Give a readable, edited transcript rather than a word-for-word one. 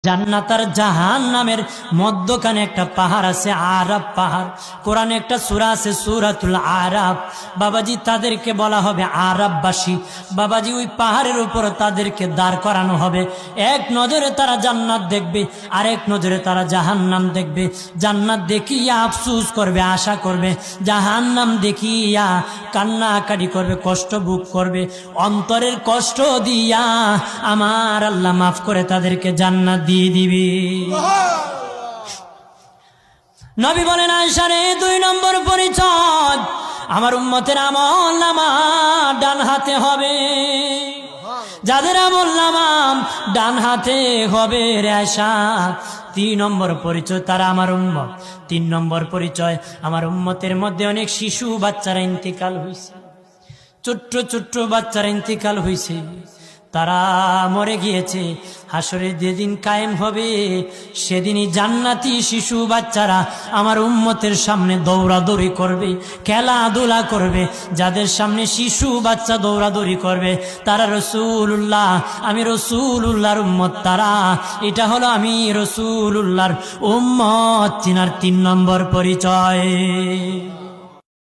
জান্নাত আর জাহান্নামের মধ্যখানে একটা পাহাড় আছে, আরাফ পাহাড়। কোরআনে একটা সূরা আছে, সূরাতুল আরাফ। বাবাজি, তাদেরকে বলা হবে আরাফবাসী। বাবাজি, ওই পাহাড়ের উপর তাদেরকে দাঁড় করানো হবে। এক নজরে তারা জান্নাত দেখবে, আরেক নজরে তারা জাহান্নাম দেখবে। জান্নাত দেখিয়া আফসোস করবে, আশা করবে, জাহান্নাম দেখিয়া কান্নাকাটি করবে, কষ্ট ভোগ করবে। অন্তরের কষ্ট দিয়া আমার আল্লাহ মাফ করে তাদেরকে জান্নাত দিয়ে দিবি। নবী বলেন, আয়েশারে 2 নম্বর পরিচয়, আমার উম্মতের আমল নামা ডান হাতে হবে। যাদের আমল নামা ডান হাতে হবে রে আয়েশা, 3 নম্বর পরিচয় তারা আমার উম্মত। 3 নম্বর পরিচয়, আমার উম্মতের মধ্যে অনেক শিশু বাচ্চারা ইন্তিকাল হয়েছে, ছোট্ট ছোট্ট বাচ্চারা ইন্তিকাল হয়েছে, তারা মরে গিয়েছে। হাসরের যেদিন কায়েম হবে সেদিনই জান্নাতি শিশু বাচ্চারা আমার উম্মতের সামনে দৌড়াদৌড়ি করবে, খেলাধুলা করবে। যাদের সামনে শিশু বাচ্চা দৌড়াদৌড়ি করবে তারা রাসূলুল্লাহ, আমি রাসূলুল্লাহর উম্মত তারা। এটা হলো আমি রাসূলুল্লাহর উম্মত চিনার 3 নম্বর পরিচয়।